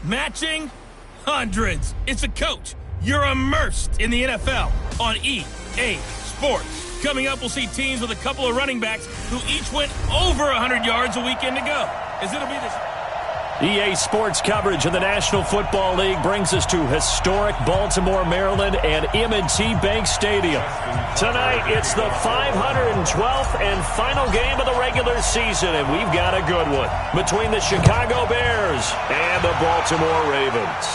Matching hundreds. It's a coach. You're immersed in the NFL on EA Sports. Coming up, we'll see teams with a couple of running backs who each went over 100 yards a weekend ago. As it'll be this. EA Sports coverage of the National Football League brings us to historic Baltimore, Maryland, and M&T Bank Stadium. Tonight, it's the 512th and final game of the regular season, and we've got a good one between the Chicago Bears and the Baltimore Ravens.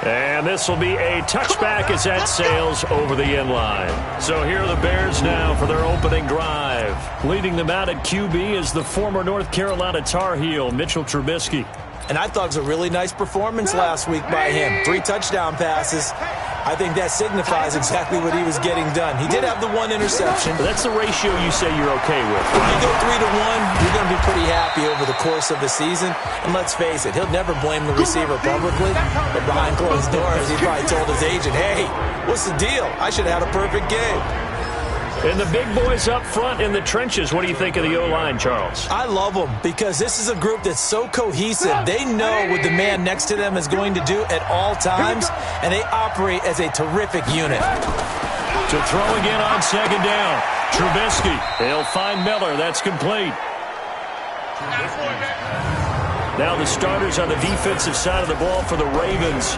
And this will be a touchback as that sails over the end line. So here are the Bears now for their opening drive. Leading them out at QB is the former North Carolina Tar Heel, Mitchell Trubisky. And I thought it was a really nice performance last week by him. 3 touchdown passes. I think that signifies exactly what he was getting done. He did have the 1 interception. But that's the ratio you say you're okay with. If you go 3 to 1, you're going to be pretty happy over the course of the season. And let's face it, he'll never blame the receiver publicly. But behind closed doors, he probably told his agent, hey, what's the deal? I should have had a perfect game. And the big boys up front in the trenches, what do you think of the O-line, Charles? I love them because this is a group that's so cohesive. They know what the man next to them is going to do at all times, and they operate as a terrific unit. To throw again on second down. Trubisky. They'll find Miller. That's complete. Now the starters on the defensive side of the ball for the Ravens.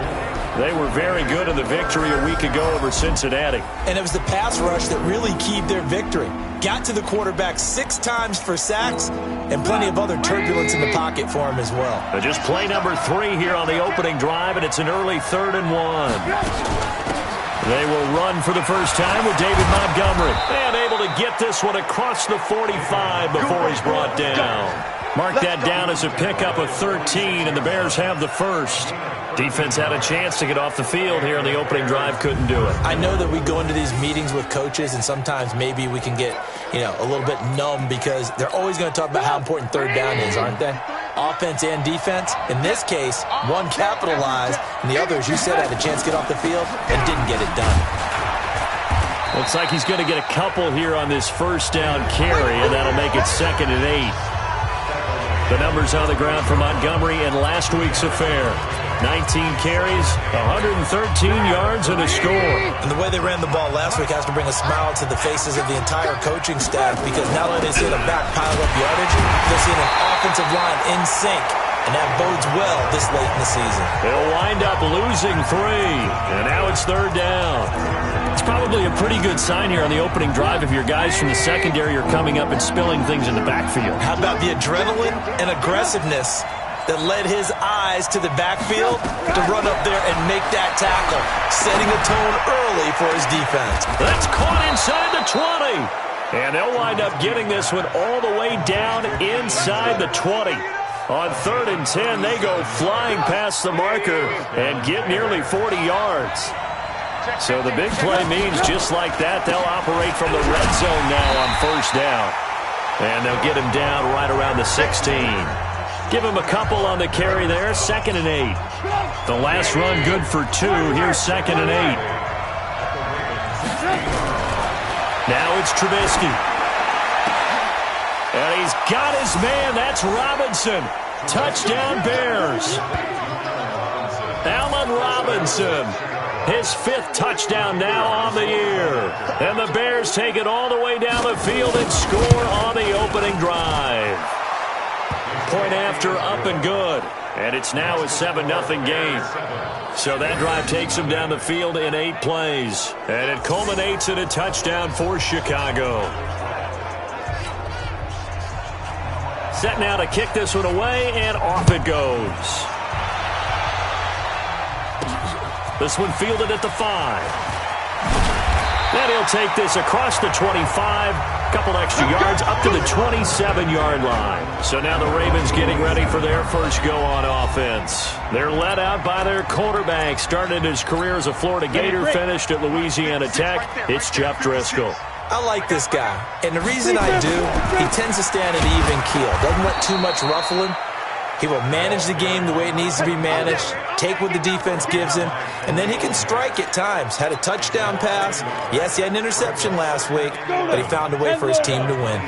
They were very good in the victory a week ago over Cincinnati. And it was the pass rush that really keyed their victory. Got to the quarterback 6 times for sacks and plenty of other turbulence in the pocket for him as well. Just play number 3 here on the opening drive, and it's an early 3rd and 1. They will run for the first time with David Montgomery. And able to get this one across the 45 before he's brought down. Mark that down as a pickup of 13, and the Bears have the first. Defense had a chance to get off the field here on the opening drive, couldn't do it. I know that we go into these meetings with coaches, and sometimes maybe we can get, a little bit numb because they're always going to talk about how important 3rd down is, aren't they? Offense and defense. In this case, one capitalized, and the other, as you said, had a chance to get off the field and didn't get it done. Looks like he's going to get a couple here on this first down carry, and that'll make it 2nd and 8. The numbers on the ground for Montgomery in last week's affair. 19 carries, 113 yards, and a score. And the way they ran the ball last week has to bring a smile to the faces of the entire coaching staff because not only they see the back pile up yardage, they're seeing an offensive line in sync, and that bodes well this late in the season. They'll wind up losing 3, and now it's 3rd down. It's probably a pretty good sign here on the opening drive if your guys from the secondary are coming up and spilling things in the backfield. How about the adrenaline and aggressiveness that led his eyes to the backfield to run up there and make that tackle, setting a tone early for his defense. That's caught inside the 20. And they'll wind up getting this one all the way down inside the 20. On 3rd and 10, they go flying past the marker and get nearly 40 yards. So the big play means just like that, they'll operate from the red zone now on 1st down. And they'll get him down right around the 16. Give him a couple on the carry there, 2nd and 8. The last run good for 2. Here's 2nd and 8. Now it's Trubisky. And he's got his man. That's Robinson. Touchdown Bears. Allen Robinson. His 5th touchdown now on the year. And the Bears take it all the way down the field and score on the opening drive. Point after, up and good. And it's now a 7-0 game. So that drive takes them down the field in 8 plays. And it culminates in a touchdown for Chicago. Set now to kick this one away, and off it goes. This one fielded at the 5. Then he'll take this across the 25. Couple extra yards up to the 27-yard line. So now the Ravens getting ready for their first go on offense. They're led out by their quarterback. Started his career as a Florida Gator, finished at Louisiana Tech. It's Jeff Driscoll. I like this guy, and the reason I do, he tends to stand an even keel. Doesn't let too much ruffle him. He will manage the game the way it needs to be managed, take what the defense gives him, and then he can strike at times. Had a touchdown pass. Yes, he had an interception last week, but he found a way for his team to win.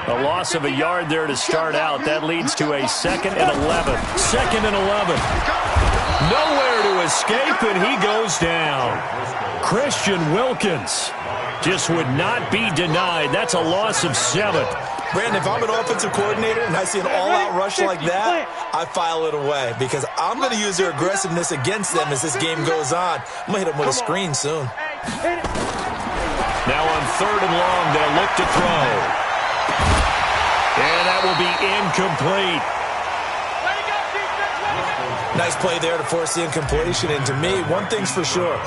A loss of a yard there to start out. That leads to a 2nd and 11. 2nd and 11. Nowhere to escape, and he goes down. Christian Wilkins just would not be denied. That's a loss of 7. Brandon, if I'm an offensive coordinator and I see an all-out rush like that, I file it away because I'm going to use their aggressiveness against them as this game goes on. I'm going to hit them with a screen soon. Now on 3rd and long, they'll look to throw. And that will be incomplete. Nice play there to force the incompletion. And to me, one thing's for sure.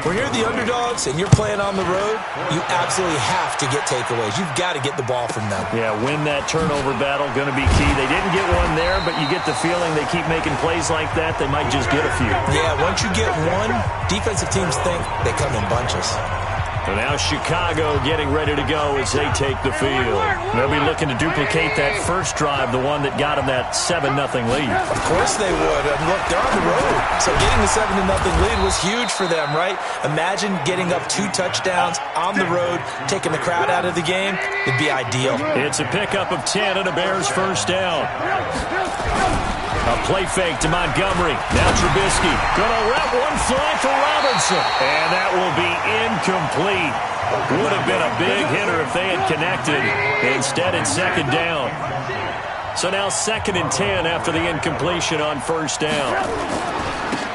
When you're the underdogs and you're playing on the road, you absolutely have to get takeaways. You've got to get the ball from them. Yeah, win that turnover battle, going to be key. They didn't get one there, but you get the feeling they keep making plays like that, they might just get a few. Yeah, once you get one, defensive teams think they come in bunches. So now Chicago getting ready to go as they take the field. They'll be looking to duplicate that first drive, the one that got them that 7-0 lead. Of course they would. And look, they're on the road. So getting the 7-0 lead was huge for them, right? Imagine getting up 2 touchdowns on the road, taking the crowd out of the game. It'd be ideal. It's a pickup of 10 and a Bears first down. A play fake to Montgomery. Now Trubisky. Gonna let one fly for Robinson. And that will be incomplete. Would have been a big hitter if they had connected. Instead, it's 2nd down. So now 2nd and 10 after the incompletion on first down.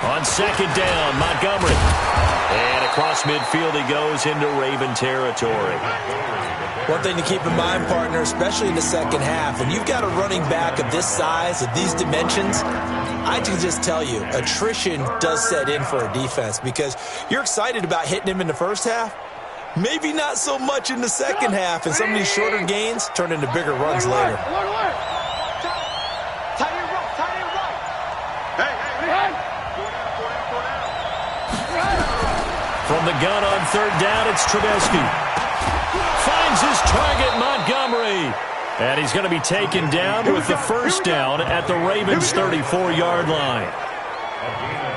On 2nd down, Montgomery. And across midfield he goes into Raven territory. One thing to keep in mind, partner, especially in the second half, when you've got a running back of this size, of these dimensions, I can just tell you, attrition does set in for a defense because you're excited about hitting him in the first half. Maybe not so much in the second half, and some of these shorter gains turn into bigger runs later. From the gun on 3rd down, it's Trubisky. Finds his target, Montgomery. And he's going to be taken down with the first down at the Ravens' 34-yard line.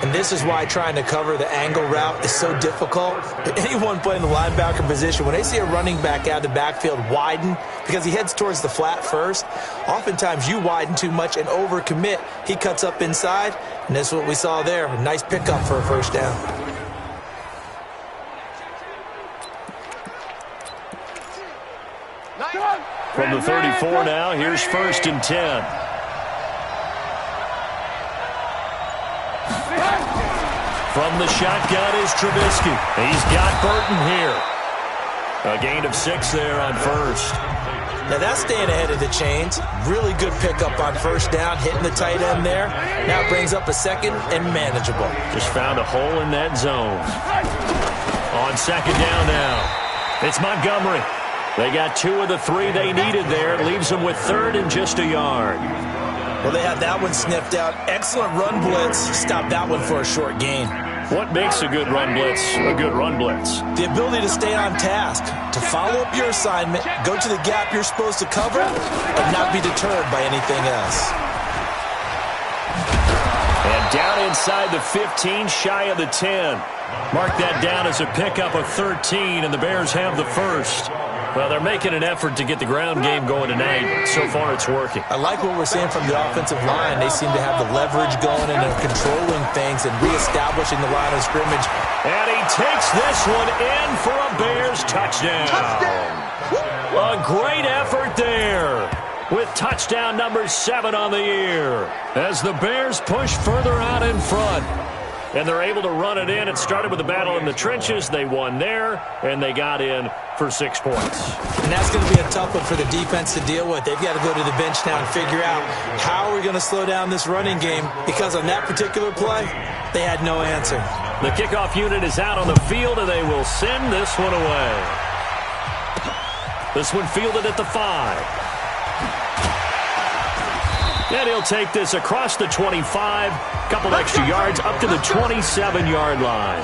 And this is why trying to cover the angle route is so difficult. Anyone playing the linebacker position, when they see a running back out of the backfield widen because he heads towards the flat first, oftentimes you widen too much and overcommit. He cuts up inside, and that's what we saw there. A nice pickup for a first down. From the 34 now, here's 1st and 10. From the shotgun is Trubisky. He's got Burton here. A gain of 6 there on first. Now that's staying ahead of the chains. Really good pickup on first down, hitting the tight end there. Now it brings up a 2nd and manageable. Just found a hole in that zone. On 2nd down now, it's Montgomery. They got 2 of the 3 they needed there. It leaves them with 3rd and just a yard. Well, they had that one sniffed out. Excellent run blitz. Stopped that one for a short gain. What makes a good run blitz a good run blitz? The ability to stay on task, to follow up your assignment, go to the gap you're supposed to cover, and not be deterred by anything else. And down inside the 15, shy of the 10. Mark that down as a pickup of 13, and the Bears have the first. Well, they're making an effort to get the ground game going tonight. So far, it's working. I like what we're seeing from the offensive line. They seem to have the leverage going and they're controlling things and reestablishing the line of scrimmage. And he takes this one in for a Bears touchdown. A great effort there with touchdown number 7 on the year as the Bears push further out in front. And they're able to run it in. It started with a battle in the trenches. They won there, and they got in for 6 points. And that's going to be a tough one for the defense to deal with. They've got to go to the bench now and figure out how are we going to slow down this running game, because on that particular play, they had no answer. The kickoff unit is out on the field, and they will send this one away. This one fielded at the 5. And he'll take this across the 25, couple extra yards up to the 27-yard line.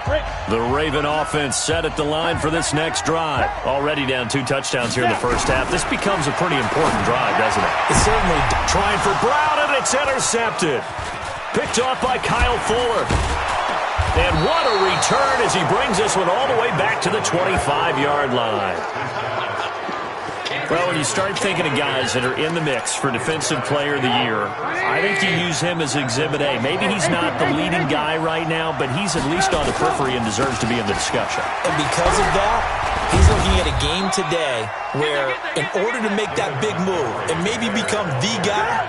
Rick. The Raven offense set at the line for this next drive. Already down 2 touchdowns here in the first half. This becomes a pretty important drive, doesn't it? It's certainly trying for Brown, and it's intercepted. Picked off by Kyle Fuller. And what a return as he brings this one all the way back to the 25-yard line. Well, when you start thinking of guys that are in the mix for Defensive Player of the Year, I think you use him as Exhibit A. Maybe he's not the leading guy right now, but he's at least on the periphery and deserves to be in the discussion. And because of that, he's looking at a game today where in order to make that big move and maybe become the guy,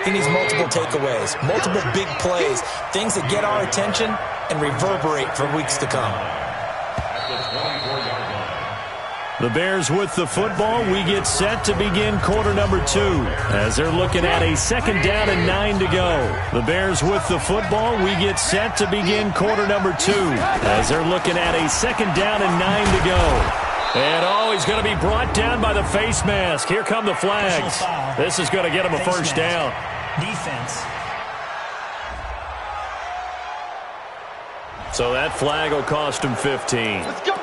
he needs multiple takeaways, multiple big plays, things that get our attention and reverberate for weeks to come. The Bears with the football. We get set to begin quarter number 2 as they're looking at a 2nd down and 9 to go. The Bears with the football. We get set to begin quarter number 2 as they're looking at a 2nd down and 9 to go. And he's going to be brought down by the face mask. Here come the flags. This is going to get him a first down. Defense. So that flag will cost him 15.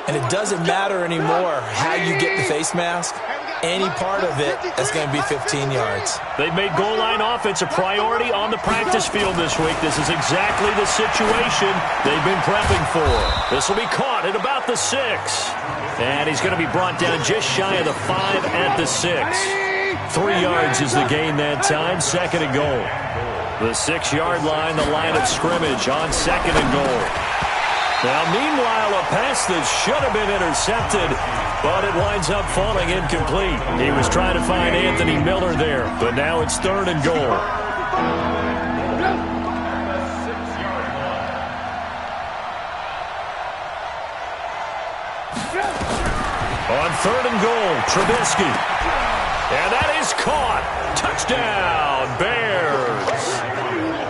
And it doesn't matter anymore how you get the face mask. Any part of it, that's going to be 15 yards. They've made goal line offense a priority on the practice field this week. This is exactly the situation they've been prepping for. This will be caught at about the 6. And he's going to be brought down just shy of the 5 at the 6. 3 yards is the gain that time, 2nd and goal. The 6-yard line, the line of scrimmage on 2nd and goal. Now, meanwhile, a pass that should have been intercepted, but it winds up falling incomplete. He was trying to find Anthony Miller there, but now it's 3rd and goal. On 3rd and goal, Trubisky. And that is caught. Touchdown, Bears.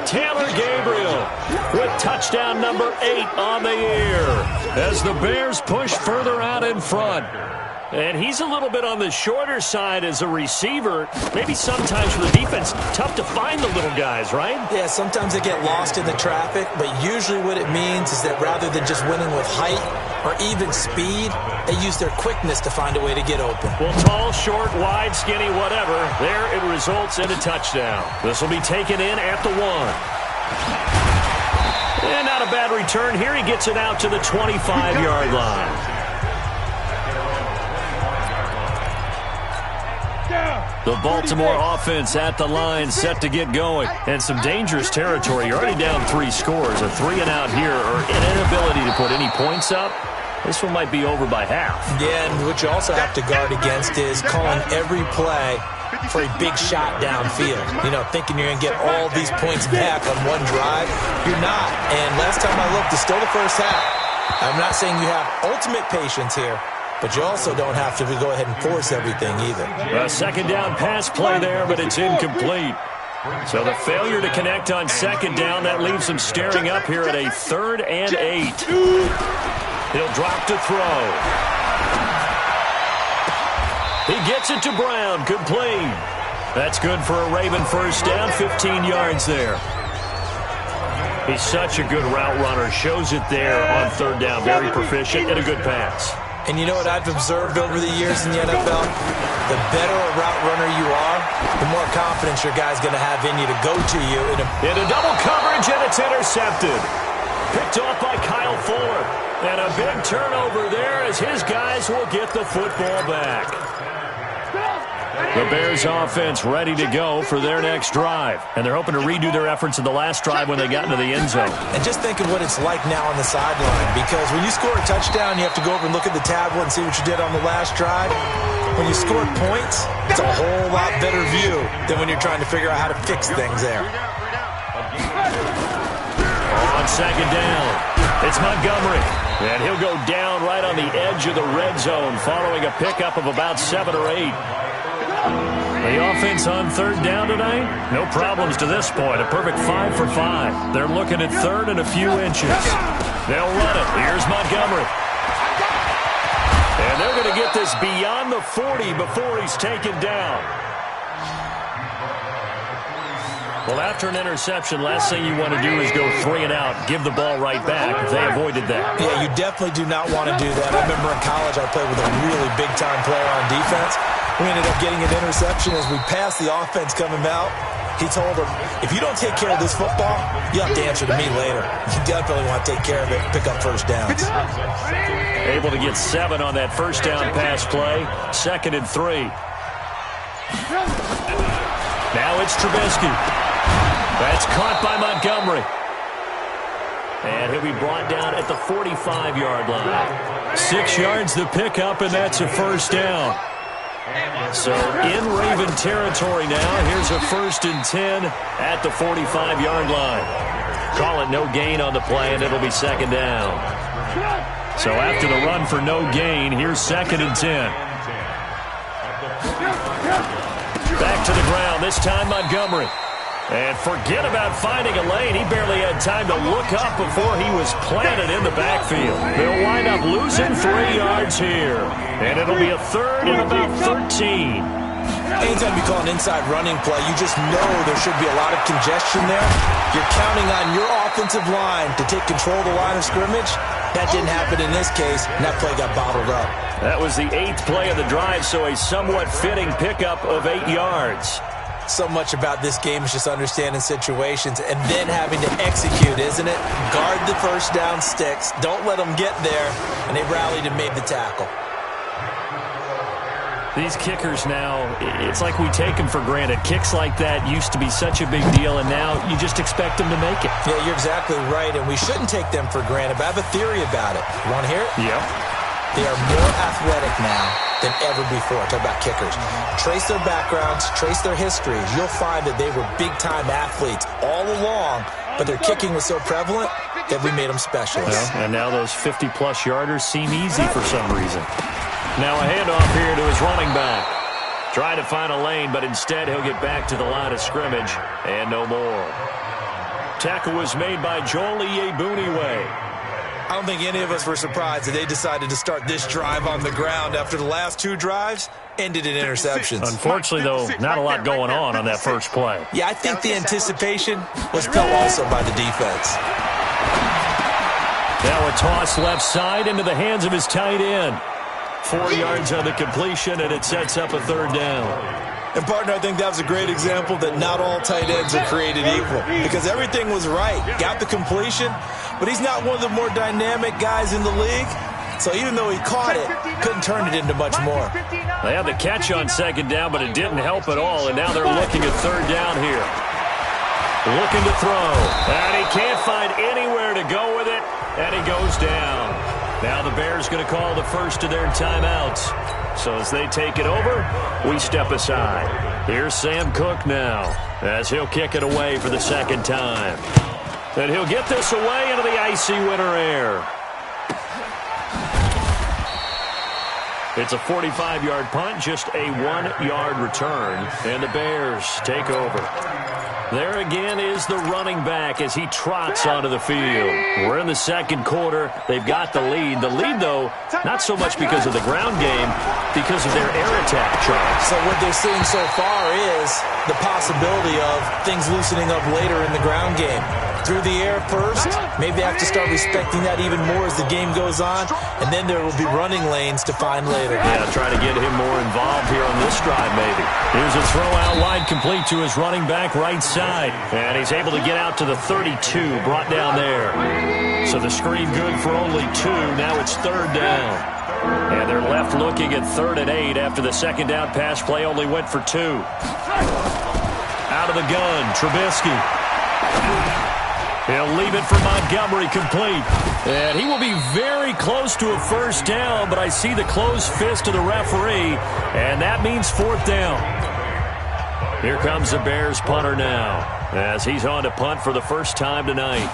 Taylor Gabriel with touchdown number 8 on the year as the Bears push further out in front. And he's a little bit on the shorter side as a receiver. Maybe sometimes for the defense, tough to find the little guys, right? Yeah, sometimes they get lost in the traffic, but usually what it means is that rather than just winning with height or even speed, they use their quickness to find a way to get open. Well, tall, short, wide, skinny, whatever, there it results in a touchdown. This will be taken in at the 1. And not a bad return. Here he gets it out to the 25-yard line. The Baltimore offense at the line, set to get going. And some dangerous territory. You're already down 3 scores. A 3 and out here, or an inability to put any points up. This one might be over by half. Yeah, and what you also have to guard against is calling every play for a big shot downfield. You know, thinking you're going to get all these points back on one drive. You're not. And last time I looked, it's still the first half. I'm not saying you have ultimate patience here, but you also don't have to go ahead and force everything either. A 2nd down pass play there, but it's incomplete. So the failure to connect on 2nd down, that leaves him staring up here at a 3rd and 8. He'll drop to throw. He gets it to Brown, complete. That's good for a Raven first down, 15 yards there. He's such a good route runner, shows it there on 3rd down, very proficient and a good pass. And you know what I've observed over the years in the NFL? The better a route runner you are, the more confidence your guy's going to have in you to go to you. Into double coverage, and it's intercepted. Picked off by Kyle Fuller. And a big turnover there as his guys will get the football back. The Bears offense ready to go for their next drive. And they're hoping to redo their efforts in the last drive when they got into the end zone. And just think of what it's like now on the sideline. Because when you score a touchdown, you have to go over and look at the tablet and see what you did on the last drive. When you score points, it's a whole lot better view than when you're trying to figure out how to fix things there. On 2nd down, it's Montgomery. And he'll go down right on the edge of the red zone following a pickup of about 7 or 8. The offense on 3rd down tonight, no problems to this point. A perfect 5 for 5. They're looking at 3rd and a few inches. They'll run it. Here's Montgomery. And they're going to get this beyond the 40 before he's taken down. Well, after an interception, last thing you want to do is go 3 and out, give the ball right back. They avoided that. Yeah, you definitely do not want to do that. I remember in college I played with a really big-time player on defense. We ended up getting an interception as we passed the offense coming out. He told him, if you don't take care of this football, you'll have to answer to me later. You definitely want to take care of it, pick up first downs. Able to get 7 on that first down pass play. 2nd and 3. Now it's Trubisky. That's caught by Montgomery. And he'll be brought down at the 45-yard line. 6 yards the pickup, and that's a first down. So in Raven territory now. Here's a 1st and 10 at the 45-yard line. Call it no gain on the play, and it'll be 2nd down. So after the run for no gain, here's 2nd and 10. Back to the ground, this time Montgomery. And forget about finding a lane. He barely had time to look up before he was planted in the backfield. They'll wind up losing 3 yards here. And it'll be a 3rd and about 13. Anytime you call an inside running play, you just know there should be a lot of congestion there. You're counting on your offensive line to take control of the line of scrimmage. That didn't happen in this case, and that play got bottled up. That was the 8th play of the drive, so a somewhat fitting pickup of 8 yards. So much about this game is just understanding situations and then having to execute, isn't it? Guard the first down sticks. Don't let them get there. And they rallied and made the tackle. These kickers now, it's like we take them for granted. Kicks like that used to be such a big deal, and now you just expect them to make it. Yeah, you're exactly right, and we shouldn't take them for granted. But I have a theory about it. You want to hear it? Yep. They are more athletic now than ever before. Talk about kickers. Trace their backgrounds, trace their histories. You'll find that they were big-time athletes all along, but their kicking was so prevalent that we made them specialists. Well, and now those 50-plus yarders seem easy for some reason. Now a handoff here to his running back. Trying to find a lane, but instead he'll get back to the line of scrimmage, and no more. Tackle was made by Joel Iyiegbuniwe. I don't think any of us were surprised that they decided to start this drive on the ground after the last 2 drives ended in interceptions. Unfortunately, though, not a lot going on that first play. Yeah, I think the anticipation was felt also by the defense. Now a toss left side into the hands of his tight end. 4 yards on the completion, and it sets up a 3rd down. And, partner, I think that was a great example that not all tight ends are created equal because everything was right. Got the completion, but he's not one of the more dynamic guys in the league. So even though he caught it, couldn't turn it into much more. They had the catch on 2nd down, but it didn't help at all, and now they're looking at 3rd down here. Looking to throw, and he can't find anywhere to go with it, and he goes down. Now the Bears going to call the first of their timeouts. So as they take it over, we step aside. Here's Sam Cook now as he'll kick it away for the 2nd time. And he'll get this away into the icy winter air. It's a 45-yard punt, just a 1-yard return, and the Bears take over. There again is the running back as he trots onto the field. We're in the 2nd quarter. They've got the lead. The lead, though, not so much because of the ground game, because of their air attack, Charles. So what they're seeing so far is the possibility of things loosening up later in the ground game. Through the air first, maybe they have to start respecting that even more as the game goes on, and then there will be running lanes to find later. Yeah, try to get him more involved here on this drive, maybe. Here's a throw out wide complete to his running back right side, and he's able to get out to the 32, brought down there. So the screen good for only 2. Now it's 3rd down. And they're left looking at 3rd and 8 after the 2nd down pass play only went for 2. Out of the gun, Trubisky. He'll leave it for Montgomery complete. And he will be very close to a 1st down, but I see the closed fist of the referee, and that means 4th down. Here comes the Bears punter now as he's on to punt for the first time tonight.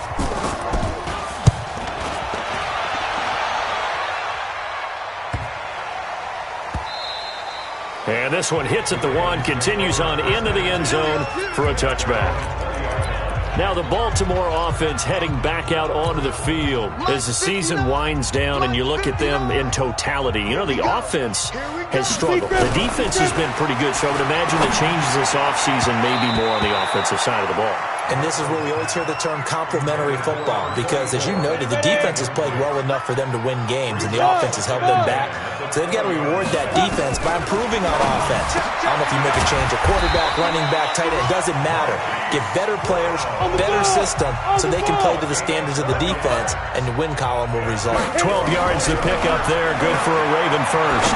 And this one hits at the 1, continues on into the end zone for a touchback. Now the Baltimore offense heading back out onto the field as the season winds down and you look at them in totality. You know, the offense has struggled. The defense has been pretty good, so I would imagine the changes this offseason may be more on the offensive side of the ball. And this is where we always hear the term complementary football because, as you noted, the defense has played well enough for them to win games, and the offense has held them back. So they've got to reward that defense by improving on offense. I don't know if you make a change of quarterback, running back, tight end. It doesn't matter. Get better players, better system, so they can play to the standards of the defense, and the win column will result. 12 yards to pick up there. Good for a Raven first.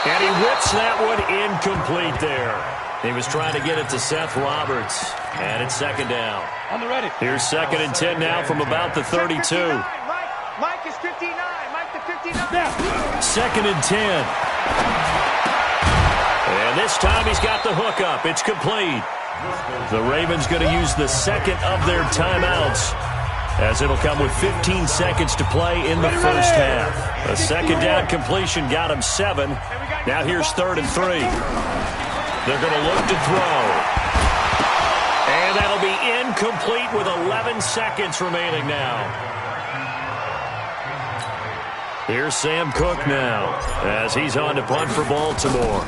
And he whips that one incomplete there. He was trying to get it to Seth Roberts. And it's second down. On the ready. Here's 2nd and 10 now from about the 32. Mike is 59. Mike the 59. 2nd and 10. And this time he's got the hook up. It's complete. The Ravens going to use the second of their timeouts as it'll come with 15 seconds to play in the first half. A second down completion got him 7. Now here's 3rd and 3. They're going to look to throw. And that'll be incomplete with 11 seconds remaining now. Here's Sam Cook now as he's on to punt for Baltimore.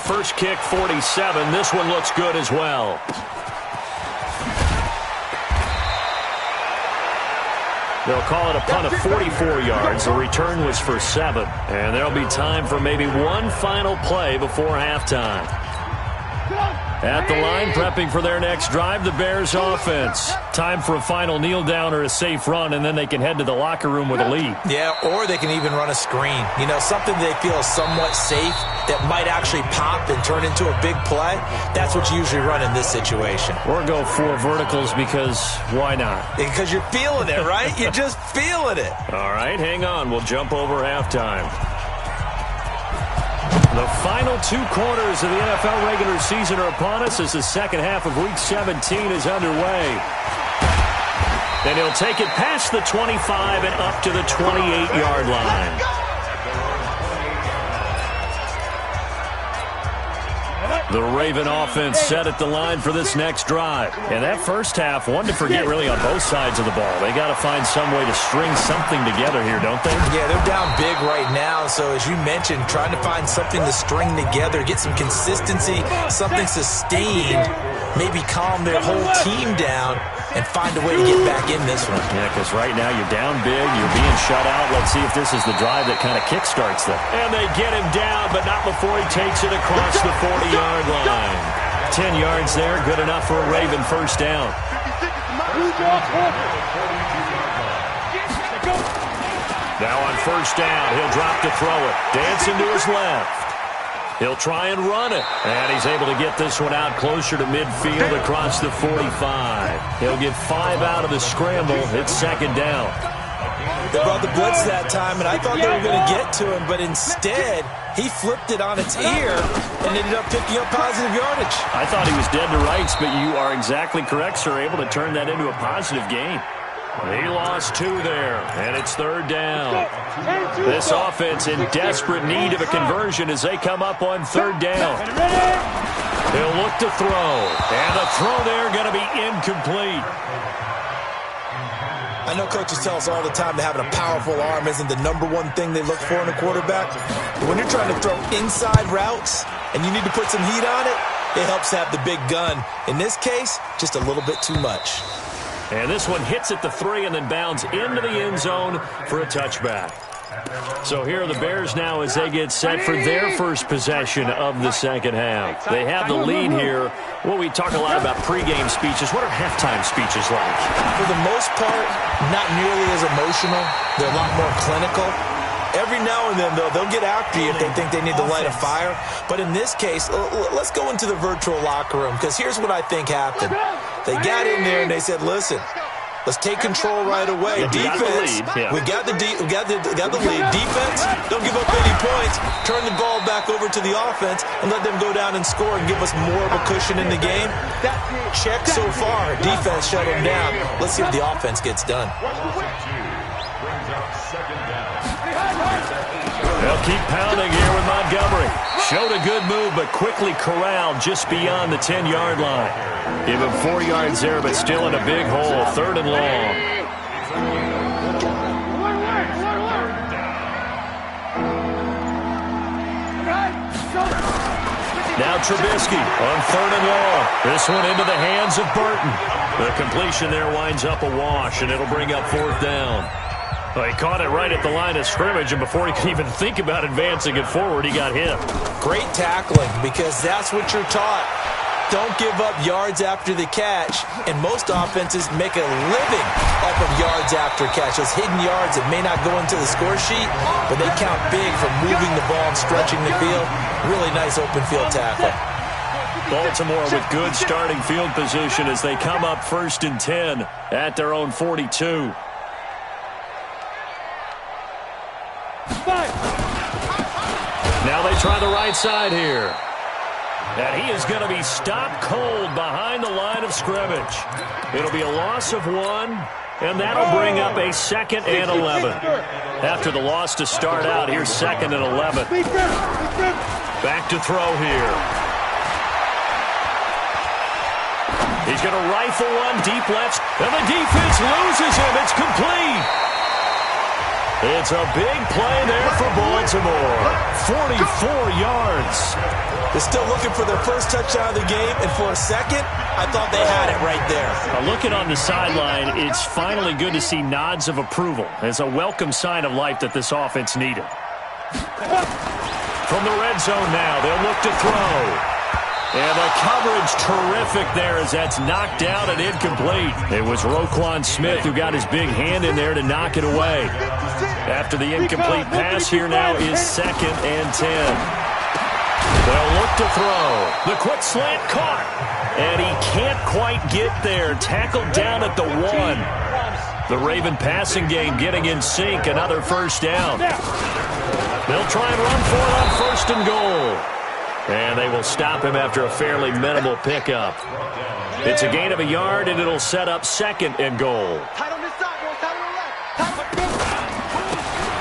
First kick, 47. This one looks good as well. They'll call it a punt of 44 yards. The return was for 7. And there'll be time for maybe one final play before halftime. At the line, prepping for their next drive, the Bears offense. Time for a final kneel down or a safe run, and then they can head to the locker room with a lead. Yeah, or they can even run a screen. You know, something they feel is somewhat safe that might actually pop and turn into a big play. That's what you usually run in this situation. Or go 4 verticals because why not? Because you're feeling it, right? You're just feeling it. All right, hang on. We'll jump over halftime. The final 2 quarters of the NFL regular season are upon us as the second half of Week 17 is underway. And he'll take it past the 25 and up to the 28-yard line. The Raven offense set at the line for this next drive. And that first half, one to forget really on both sides of the ball. They got to find some way to string something together here, don't they? Yeah, they're down big right now. So as you mentioned, trying to find something to string together, get some consistency, something sustained, maybe calm their whole team down and find a way to get back in this one. Yeah, because right now you're down big, you're being shut out. Let's see if this is the drive that kind of kickstarts them. And they get him down, but not before he takes it across the 40-yard line. 10 yards there, good enough for a Raven first down. Now on first down, he'll drop to throw it. Dancing to his left. He'll try and run it. And he's able to get this one out closer to midfield across the 45. He'll get 5 out of the scramble. It's second down. They brought the blitz that time, and I thought they were going to get to him, but instead, he flipped it on its ear and ended up picking up positive yardage. I thought he was dead to rights, but you are exactly correct, sir. Able to turn that into a positive gain. He lost 2 there, and it's third down. This offense in desperate need of a conversion as they come up on third down. He'll look to throw, and the throw there going to be incomplete. I know coaches tell us all the time that having a powerful arm isn't the #1 thing they look for in a quarterback. But when you're trying to throw inside routes and you need to put some heat on it, it helps to have the big gun. In this case, just a little bit too much. And this one hits at the 3 and then bounds into the end zone for a touchback. So here are the Bears now as they get set for their first possession of the second half. They have the lead here. Well, we talk a lot about pregame speeches. What are halftime speeches like? For the most part, not nearly as emotional. They're a lot more clinical. Every now and then, though, they'll get after you if they think they need to light a fire. But in this case, let's go into the virtual locker room, because here's what I think happened. They got in there and they said, listen, let's take control right away. Defense, we got the lead. Defense, don't give up any points. Turn the ball back over to the offense and let them go down and score and give us more of a cushion in the game. Check so far. Defense shut them down. Let's see if the offense gets done. They'll keep pounding here with Montgomery. Showed a good move, but quickly corralled just beyond the 10-yard line. Give him 4 yards there, but still in a big hole. 3rd and long. Now Trubisky on 3rd and long. This one into the hands of Burton. The completion there winds up a wash, and it'll bring up 4th down. Well, he caught it right at the line of scrimmage, and before he could even think about advancing it forward, he got hit. Great tackling, because that's what you're taught. Don't give up yards after the catch, and most offenses make a living off of yards after catch. Those hidden yards that may not go into the score sheet, but they count big for moving the ball and stretching the field. Really nice open field tackle. Baltimore with good starting field position as they come up 1st and 10 at their own 42. Now they try the right side here. And he is going to be stopped cold behind the line of scrimmage. It'll be a loss of 1, and that'll bring up a 2nd and 11. After the loss to start out, here's 2nd and 11. Back to throw here. He's going to rifle one deep left, and the defense loses him. It's complete. It's a big play there for Baltimore. 44 yards. They're still looking for their first touchdown of the game, and for a second, I thought they had it right there. Now looking on the sideline, it's finally good to see nods of approval. It's a welcome sign of life that this offense needed. From the red zone now, they'll look to throw. And the coverage terrific there as that's knocked down and incomplete. It was Roquan Smith who got his big hand in there to knock it away. After the incomplete pass, here now is 2nd and 10. They'll look to throw. The quick slant caught. And he can't quite get there. Tackled down at the 1. The Raven passing game getting in sync. Another 1st down. They'll try and run for it on 1st and goal. And they will stop him after a fairly minimal pickup. It's a gain of a yard, and it'll set up 2nd and goal.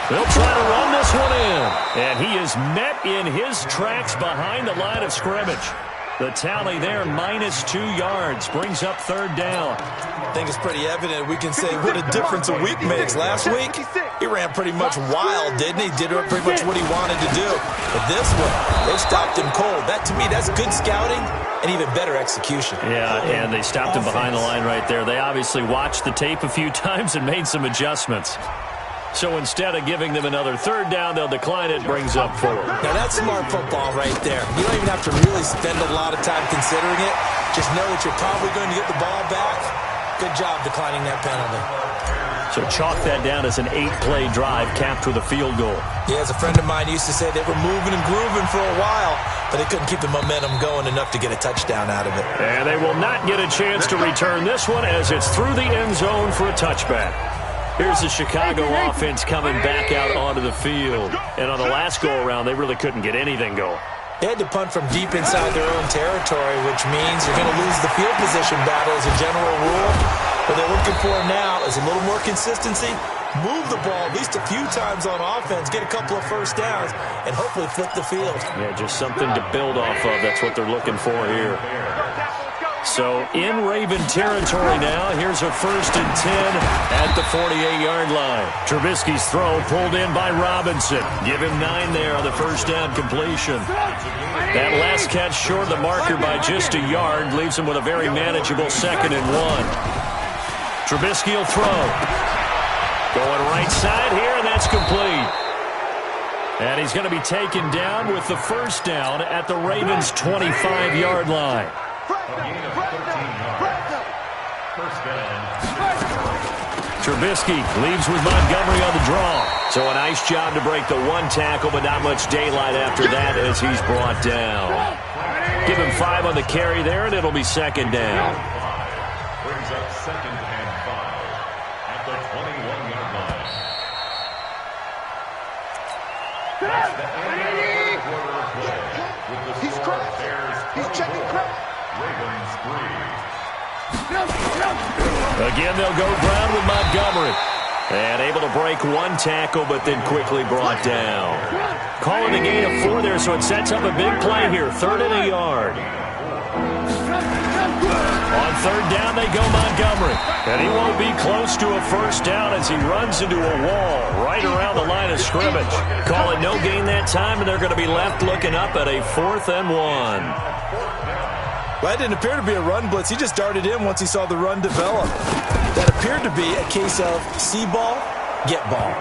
They'll try to run this one in. And he is met in his tracks behind the line of scrimmage. The tally there, -2 yards, brings up 3rd down. I think it's pretty evident. We can say what a difference a week makes. Last week, he ran pretty much wild, didn't he? Did pretty much what he wanted to do. But this one, they stopped him cold. That, to me, that's good scouting and even better execution. Yeah, and they stopped him behind the line right there. They obviously watched the tape a few times and made some adjustments. So instead of giving them another 3rd down, they'll decline it, brings up 4. Now that's smart football right there. You don't even have to really spend a lot of time considering it. Just know that you're probably going to get the ball back. Good job declining that penalty. So chalk that down as an 8-play drive capped with a field goal. Yeah, as a friend of mine used to say, they were moving and grooving for a while, but they couldn't keep the momentum going enough to get a touchdown out of it. And they will not get a chance to return this one as it's through the end zone for a touchback. Here's the Chicago offense coming back out onto the field. And on the last go-around, they really couldn't get anything going. They had to punt from deep inside their own territory, which means you're going to lose the field position battle as a general rule. What they're looking for now is a little more consistency, move the ball at least a few times on offense, get a couple of 1st downs, and hopefully flip the field. Yeah, just something to build off of. That's what they're looking for here. So in Raven territory now, here's a 1st and 10 at the 48-yard line. Trubisky's throw pulled in by Robinson. Give him 9 there on the 1st down completion. That last catch short of the marker by just a yard leaves him with a very manageable 2nd and 1. Trubisky will throw. Going right side here, and that's complete. And he's going to be taken down with the 1st down at the Ravens' 25-yard line. Trubisky leaves with Montgomery on the draw. So a nice job to break the 1 tackle, but not much daylight after that as he's brought down. Give him 5 on the carry there, and it'll be 2nd down. Brings up 2nd and 5 at the 21-yard line. That's the end of the quarter of play. With the score, Bears 24, Ravens 3. Again, they'll go ground with Montgomery. And able to break one tackle, but then quickly brought down. Calling a gain of 4 there, so it sets up a big play here. 3rd and a yard. On 3rd down, they go Montgomery. And he won't be close to a first down as he runs into a wall right around the line of scrimmage. Call it no gain that time, and they're going to be left looking up at a 4th and 1. Well, that didn't appear to be a run blitz. He just darted in once he saw the run develop. That appeared to be a case of see ball, get ball.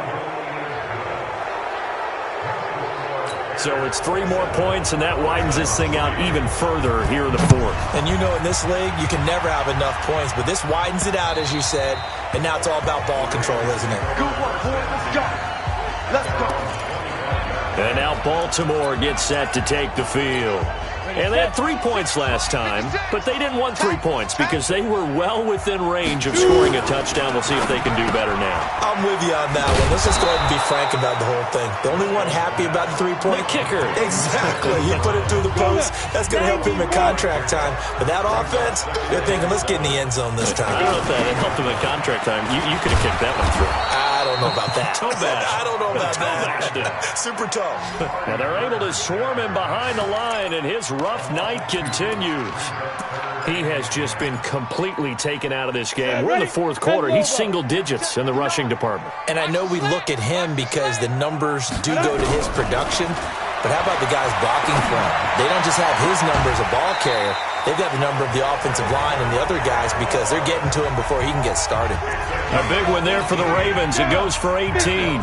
So it's 3 more points, and that widens this thing out even further here in the 4th. And you know in this league, you can never have enough points, but this widens it out, as you said, and now it's all about ball control, isn't it? Good work, boys. Let's go. Let's go. And now Baltimore gets set to take the field. And they had 3 points last time, but they didn't want 3 points because they were well within range of scoring a touchdown. We'll see if they can do better now. I'm with you on that one. Let's just go ahead and be frank about the whole thing. The only one happy about the 3-point kicker. Exactly. You put it through the post. That's going to help him at contract time. But that offense, they're thinking, let's get in the end zone this time. I don't know if that helped him at contract time. You could have kicked that one through. I don't know about that. I don't know about that. Super tough. And they're able to swarm him behind the line, and his rough night continues. He has just been completely taken out of this game. We're in the 4th quarter. He's single digits in the rushing department. And I know we look at him because the numbers do go to his production, but how about the guys blocking for him? They don't just have his number as a ball carrier. They've got the number of the offensive line and the other guys because they're getting to him before he can get started. A big one there for the Ravens. It goes for 18.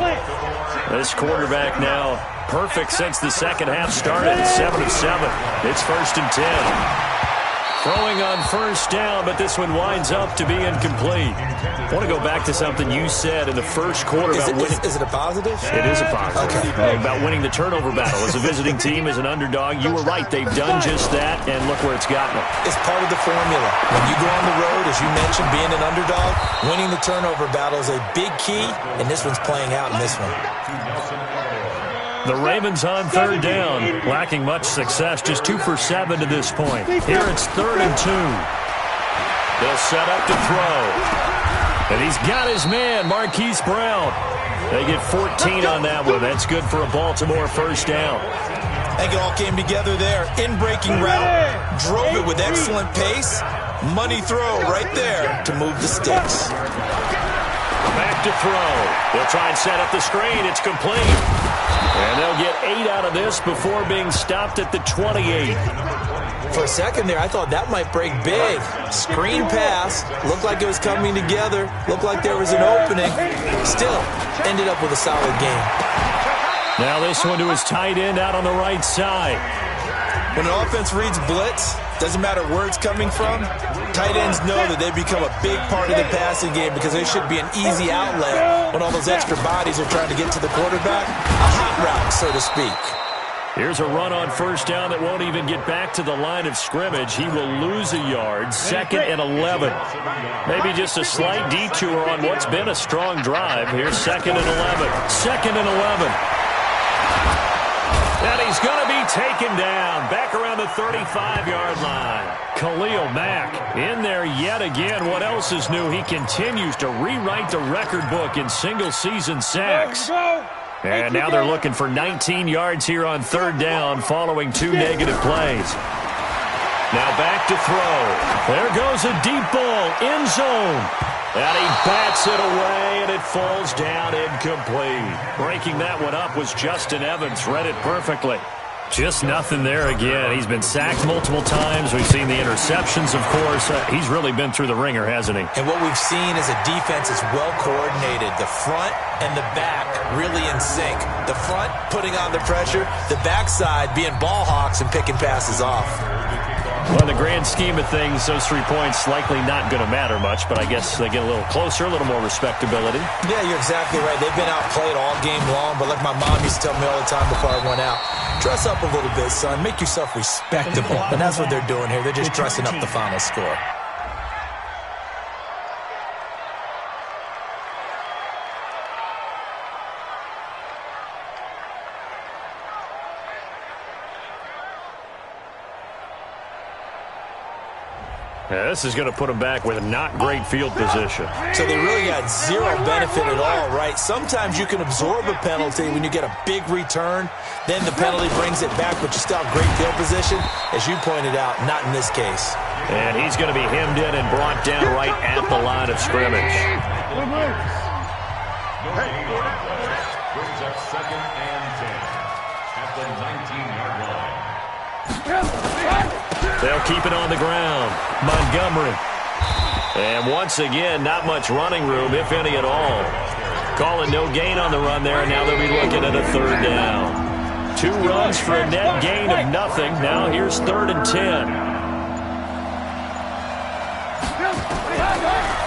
This quarterback now perfect since the second half started. 7 of 7. It's 1st and 10. Throwing on 1st down, but this one winds up to be incomplete. I want to go back to something you said in the 1st quarter about winning. Is it a positive? It is a positive. Okay. About winning the turnover battle. As a visiting team, as an underdog, you were right. They've done just that, and look where it's gotten them. It's part of the formula. When you go on the road, as you mentioned, being an underdog, winning the turnover battle is a big key, and this one's playing out in this one. The Ravens on 3rd down, lacking much success, just 2 for 7 to this point. Here it's 3rd and 2. They'll set up to throw. And he's got his man, Marquise Brown. They get 14 on that one. That's good for a Baltimore 1st down. I think it all came together there. In-breaking route, drove it with excellent pace. Money throw right there to move the sticks. Back to throw. They'll try and set up the screen. It's complete. And they'll get 8 out of this before being stopped at the 28. For a second there, I thought that might break big. Screen pass. Looked like it was coming together. Looked like there was an opening. Still, ended up with a solid game. Now this one to his tight end out on the right side. When an offense reads blitz, doesn't matter where it's coming from, tight ends know that they become a big part of the passing game because there should be an easy outlet when all those extra bodies are trying to get to the quarterback. A hot route, so to speak. Here's a run on 1st down that won't even get back to the line of scrimmage. He will lose a yard. 2nd and 11. Maybe just a slight detour on what's been a strong drive. Here's 2nd and 11. 2nd and 11. And he's going to be taken down back around the 35-yard line. Khalil Mack in there yet again. What else is new? He continues to rewrite the record book in single-season sacks. And now they're looking for 19 yards here on 3rd down following 2 negative plays. Now back to throw. There goes a deep ball, end zone. And he bats it away, and it falls down incomplete. Breaking that one up was Justin Evans. Read it perfectly. Just nothing there again. He's been sacked multiple times. We've seen the interceptions, of course. He's really been through the ringer, hasn't he? And what we've seen is a defense that's well coordinated. The front and the back really in sync. The front putting on the pressure. The backside being ball hawks and picking passes off. Well, in the grand scheme of things, those 3 points likely not going to matter much, but I guess they get a little closer, a little more respectability. Yeah, you're exactly right. They've been outplayed all game long, but like my mom used to tell me all the time before I went out, dress up a little bit, son. Make yourself respectable. And that's what they're doing here. They're just dressing up the final score. Yeah, this is going to put them back with not great field position. So they really got zero benefit at all, right? Sometimes you can absorb a penalty when you get a big return. Then the penalty brings it back, but you still have great field position. As you pointed out, not in this case. And he's going to be hemmed in and brought down right at the line of scrimmage. Brings up 2nd and 10 at the 19-yard line. They'll keep it on the ground. Montgomery. And once again, not much running room, if any at all. Calling no gain on the run there, and now they'll be looking at a 3rd down. 2 runs for a net gain of nothing. Now here's 3rd and 10.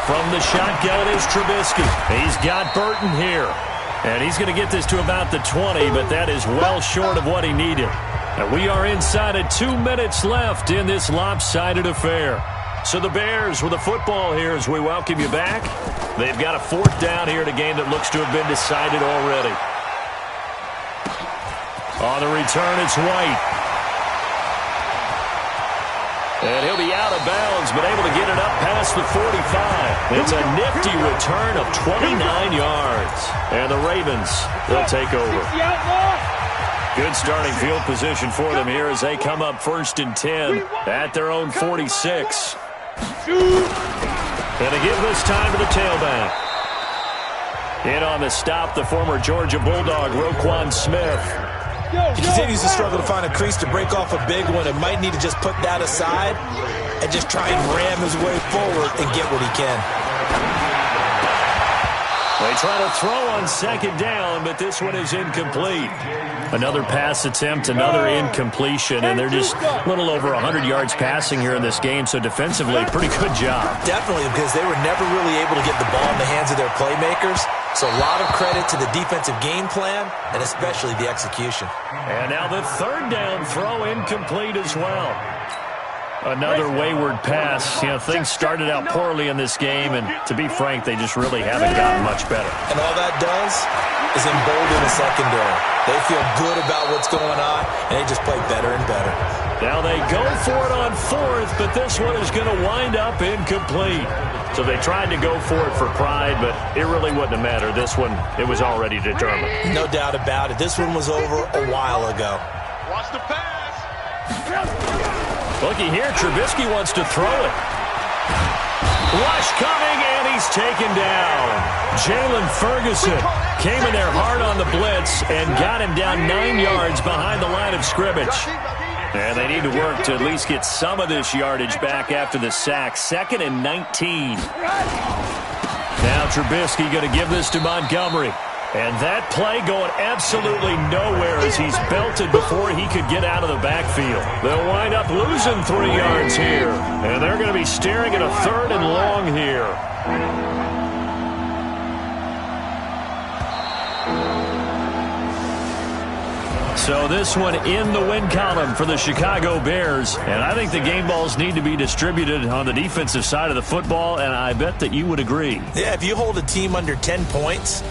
From the shotgun is Trubisky. He's got Burton here. And he's going to get this to about the 20, but that is well short of what he needed. And we are inside of 2 minutes left in this lopsided affair. So the Bears with the football here as we welcome you back. They've got a 4th down here in a game that looks to have been decided already. On the return, it's White. And he'll be out of bounds, but able to get it up past the 45. It's a nifty return of 29 yards. And the Ravens, they'll take over. Good starting field position for them here as they come up 1st and 10 at their own 46. And to give this time to the tailback. In on the stop, the former Georgia Bulldog, Roquan Smith. He continues to struggle to find a crease to break off a big one and might need to just put that aside and just try and ram his way forward and get what he can. They try to throw on 2nd down, but this one is incomplete. Another pass attempt, another incompletion, and they're just a little over 100 yards passing here in this game, so defensively, pretty good job. Definitely, because they were never really able to get the ball in the hands of their playmakers. So a lot of credit to the defensive game plan and especially the execution. And now the 3rd down throw incomplete as well. Another wayward pass. You know, things started out poorly in this game, and to be frank, they just really haven't gotten much better. And all that does is embolden the secondary. They feel good about what's going on, and they just play better and better. Now they go for it on 4th, but this one is going to wind up incomplete. So they tried to go for it for pride, but it really wouldn't have mattered. This one, it was already determined. No doubt about it. This one was over a while ago. Watch the pass. Looky here, Trubisky wants to throw it. Rush coming, and he's taken down. Jalen Ferguson came in there hard on the blitz and got him down 9 yards behind the line of scrimmage. And they need to work to at least get some of this yardage back after the sack. 2nd and 19. Now Trubisky going to give this to Montgomery. And that play going absolutely nowhere as he's belted before he could get out of the backfield. They'll wind up losing 3 yards here. And they're going to be staring at a 3rd and long here. So this one in the win column for the Chicago Bears. And I think the game balls need to be distributed on the defensive side of the football, and I bet that you would agree. Yeah, if you hold a team under 10 points,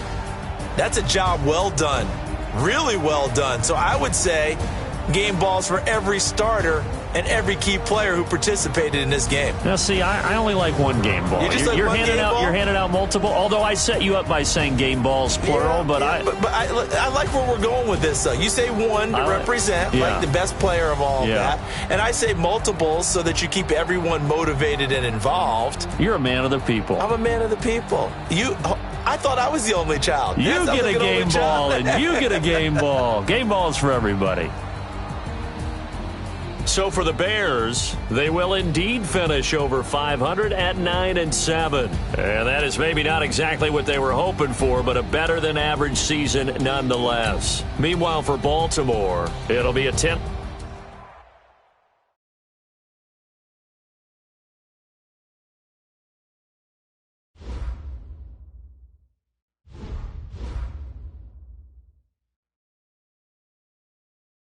that's a job well done. Really well done. So I would say game balls for every starter and every key player who participated in this game. Now, see, I only like one game ball. You're handing out multiple, although I set you up by saying game balls, plural. But I like where we're going with this, though. You say one to represent, like the best player of all that. And I say multiples so that you keep everyone motivated and involved. You're a man of the people. I'm a man of the people. I thought I was the only child. You get a game ball, and you get a game ball. Game balls for everybody. So for the Bears, they will indeed finish over 500 at 9-7. And that is maybe not exactly what they were hoping for, but a better than average season nonetheless. Meanwhile, for Baltimore, it'll be a 10.